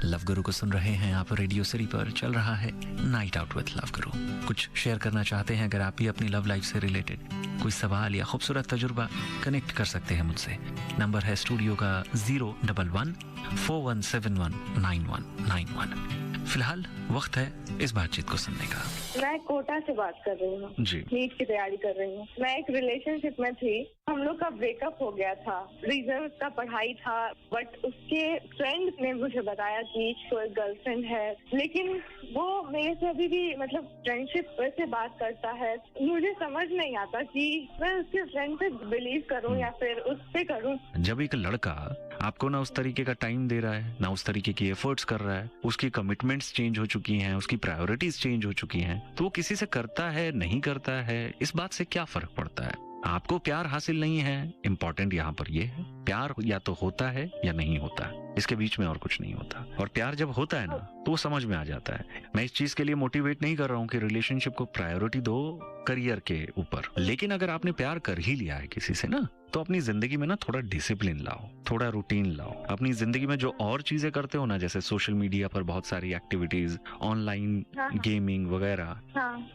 Love गुरु को सुन रहे हैं आप रेडियो सिटी पर। चल रहा है नाइट आउट विद लव गुरु। कुछ शेयर करना चाहते हैं अगर आप भी अपनी लव लाइफ से रिलेटेड कोई सवाल या खूबसूरत तजुर्बा, कनेक्ट कर सकते हैं मुझसे। नंबर है स्टूडियो का 011-4171-9191। फिलहाल वक्त है इस बातचीत को सुनने का। मैं कोटा से बात कर रही हूँ जी। नीट की तैयारी कर रही हूँ। मैं एक रिलेशनशिप में थी, हम लोग का ब्रेकअप हो गया था। रीजन उसका पढ़ाई था, बट उसके फ्रेंड ने मुझे बताया कि कोई गर्लफ्रेंड है, लेकिन वो मेरे से अभी भी मतलब फ्रेंडशिप वैसे बात करता है। मुझे समझ नहीं आता कि मैं उसके फ्रेंड पे बिलीव करूँ या फिर उस पे करूँ। जब एक लड़का आपको ना उस तरीके का टाइम दे रहा है, ना उस तरीके की एफर्ट्स कर रहा है, उसकी कमिटमेंट्स चेंज हो चुकी हैं, उसकी प्रायोरिटीज चेंज हो चुकी हैं, तो वो किसी से करता है नहीं करता है, इस बात से क्या फर्क पड़ता है? आपको प्यार हासिल नहीं है, इम्पोर्टेंट यहाँ पर ये है प्यार या तो होता है या नहीं होता है, इसके बीच में और कुछ नहीं होता। और प्यार जब होता है ना तो वो समझ में आ जाता है। मैं इस चीज के लिए मोटिवेट नहीं कर रहा हूँ कि रिलेशनशिप को प्रायोरिटी दो करियर के ऊपर, लेकिन अगर आपने प्यार कर ही लिया है किसी से ना, तो अपनी जिंदगी में ना थोड़ा डिसिप्लिन लाओ, थोड़ा रूटीन लाओ। अपनी जिंदगी में जो और चीजें करते हो ना, जैसे सोशल मीडिया पर बहुत सारी एक्टिविटीज, ऑनलाइन गेमिंग वगैरह,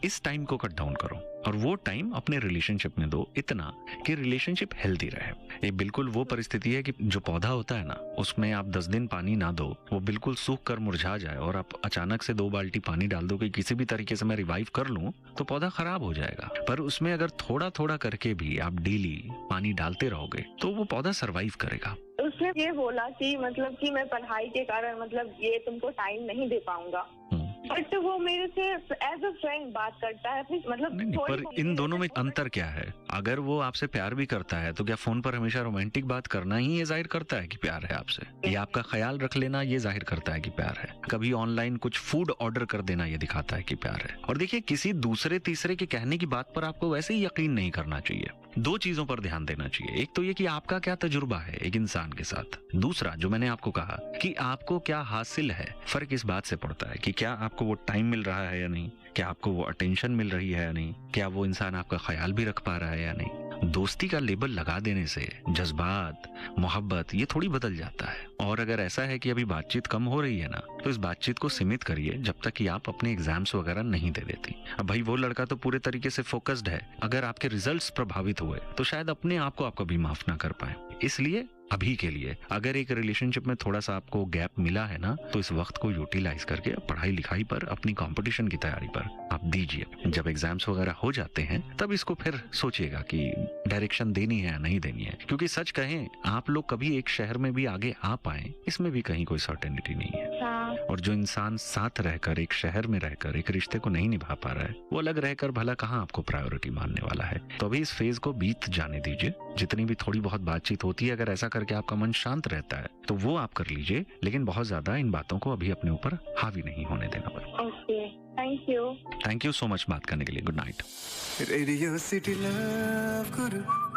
इस टाइम को कट डाउन करो और वो टाइम अपने रिलेशनशिप में दो, इतना कि रिलेशनशिप हेल्दी रहे। ये बिल्कुल वो परिस्थिति है कि जो पौधा होता है ना, उसमें आप 10 दिन पानी ना दो, वो बिल्कुल सूख कर मुरझा जाए, और आप अचानक से 2 बाल्टी पानी डाल दो कि किसी भी तरीके से मैं रिवाइव कर लूं, तो पौधा खराब हो जाएगा। पर उसमें अगर थोड़ा थोड़ा करके भी आप डेली पानी डालते रहोगे तो वो पौधा सरवाइव करेगा। उसने ये बोला कि मतलब कि मैं पढ़ाई के कारण मतलब ये तुमको टाइम नहीं दे पाऊंगा, बट वो मेरे से एज अ फ्रेंड बात करता है मतलब नहीं, पर इन दोनों में अंतर क्या है? अगर वो आपसे प्यार भी करता है तो क्या फोन पर हमेशा रोमांटिक बात करना ही ये जाहिर करता है कि प्यार है आपसे? ये आपका ख्याल रख लेना ये जाहिर करता है कि प्यार है? कभी ऑनलाइन कुछ फूड ऑर्डर कर देना ये दिखाता है कि प्यार है? और देखिए, किसी दूसरे तीसरे के कहने की बात पर आपको वैसे ही यकीन नहीं करना चाहिए। 2 चीजों पर ध्यान देना चाहिए। एक तो ये कि आपका क्या तजुर्बा है एक इंसान के साथ। दूसरा, जो मैंने आपको कहा कि आपको क्या हासिल है। फर्क इस बात से पड़ता है कि क्या आपको वो टाइम मिल रहा है या नहीं, क्या आपको वो अटेंशन मिल रही है या नहीं, क्या वो इंसान आपका ख्याल भी रख पा रहा है या नहीं। दोस्ती का लेबल लगा देने से जज्बात, मोहब्बत ये थोड़ी बदल जाता है। और अगर ऐसा है कि अभी बातचीत कम हो रही है ना, तो इस बातचीत को सीमित करिए जब तक कि आप अपने एग्जाम्स वगैरह नहीं दे देती। अब भाई वो लड़का तो पूरे तरीके से फोकस्ड है, अगर आपके रिजल्ट्स प्रभावित हुए तो शायद अपने आप को आपको भी माफ ना कर पाए। इसलिए अभी के लिए अगर एक रिलेशनशिप में थोड़ा सा आपको गैप मिला है ना, तो इस वक्त को यूटिलाइज करके पढ़ाई लिखाई पर, अपनी कंपटीशन की तैयारी पर आप दीजिए। जब एग्जाम्स वगैरह हो जाते हैं तब इसको फिर सोचिएगा कि डायरेक्शन देनी है या नहीं देनी है। क्योंकि सच कहें, आप लोग कभी एक शहर में भी आगे आ पाए, इसमें भी कहीं कोई सर्टेनिटी नहीं है। और जो इंसान साथ रहकर, एक शहर में रहकर एक रिश्ते को नहीं निभा पा रहा है, वो अलग रहकर भला कहाँ आपको प्रायोरिटी मानने वाला है। तो अभी इस फेज को बीत जाने दीजिए। जितनी भी थोड़ी बहुत बातचीत होती है, अगर ऐसा करके आपका मन शांत रहता है तो वो आप कर लीजिए, लेकिन बहुत ज्यादा इन बातों को अभी अपने ऊपर हावी नहीं होने देना। थैंक यू सो मच बात करने के लिए। Good night. Radio city love गुरु।